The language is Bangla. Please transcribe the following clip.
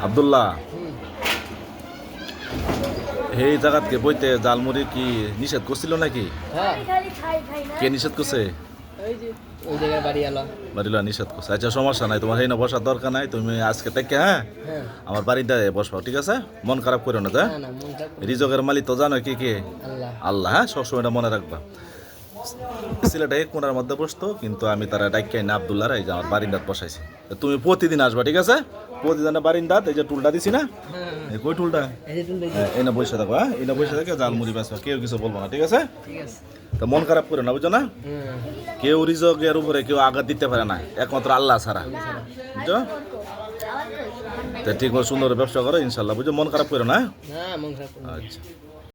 আব্দুল্লাহ, এই জায়গাতকে বইতে জালমুড়ি কি নিষেধ করছিল নাকি? কে নিষেধ করছে? বাড়িলা নিষেধ করছে। আচ্ছা সমস্যা নাই, তোমার এই না বসার দরকার নাই, তুমি আজকে থেকে হ্যাঁ আমার বাড়িতে বসবা, ঠিক আছে? মন খারাপ করো না। তা রিজকের মালিক তো জানো কি কে? আল্লাহ। হ্যাঁ, সবসময় এটা মনে রাখবা। ছেলেটা এক কোণার মধ্যে বসতো, কিন্তু আমি তারা ডাক্কাই না আব্দুল্লাহ এই যে আমার বারিন্দাত বসাইছি। তুমি প্রতিদিন আসবা, ঠিক আছে? প্রতিদিন বারিন্দাত এই যে টুলটা দিছি না, কই টুলটা এই না বসে থাকো। হ্যাঁ, এই না বসে থাকে জালমুড়ি বেসবা, কেউ কিছু বলবো না, ঠিক আছে? তো মন খারাপ করে না, বুঝছো না? কেউ রিজকের উপরে কেউ আঘাত দিতে পারে না, একমাত্র আল্লাহ ছাড়া, বুঝছো? তা ঠিক মতো সুন্দর ব্যবসা করো ইনশাল্লাহ, বুঝছো? মন খারাপ করো না। আচ্ছা।